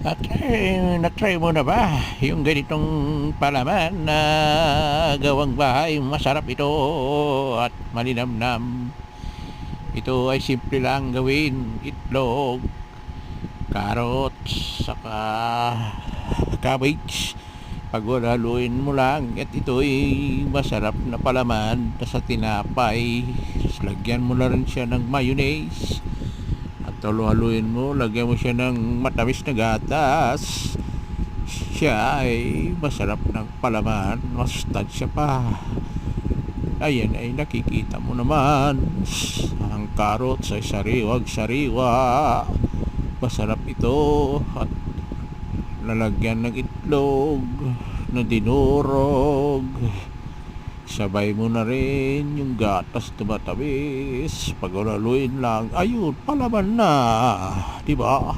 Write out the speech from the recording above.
At na-try mo na ba yung ganitong palaman na gawang bahay? Masarap ito at malinamnam. Ito ay simple lang gawin. Itlog, carrots, saka cabbage. Pagwalaluin mo lang at ito ay masarap na palaman na sa tinapay. Lagyan mo na rin siya ng mayonnaise. Haluin mo, lagyan mo siya ng matamis na gatas. Siya ay masarap ng palaman. Masustansya pa. Ayan ay nakikita mo naman. Ang carrots ay sariwag-sariwa. Masarap ito. At lalagyan ng itlog na dinurog. Sabay mo na rin yung gatas na matamis. Pag ulaluin lang, ayun, palaman na, di ba?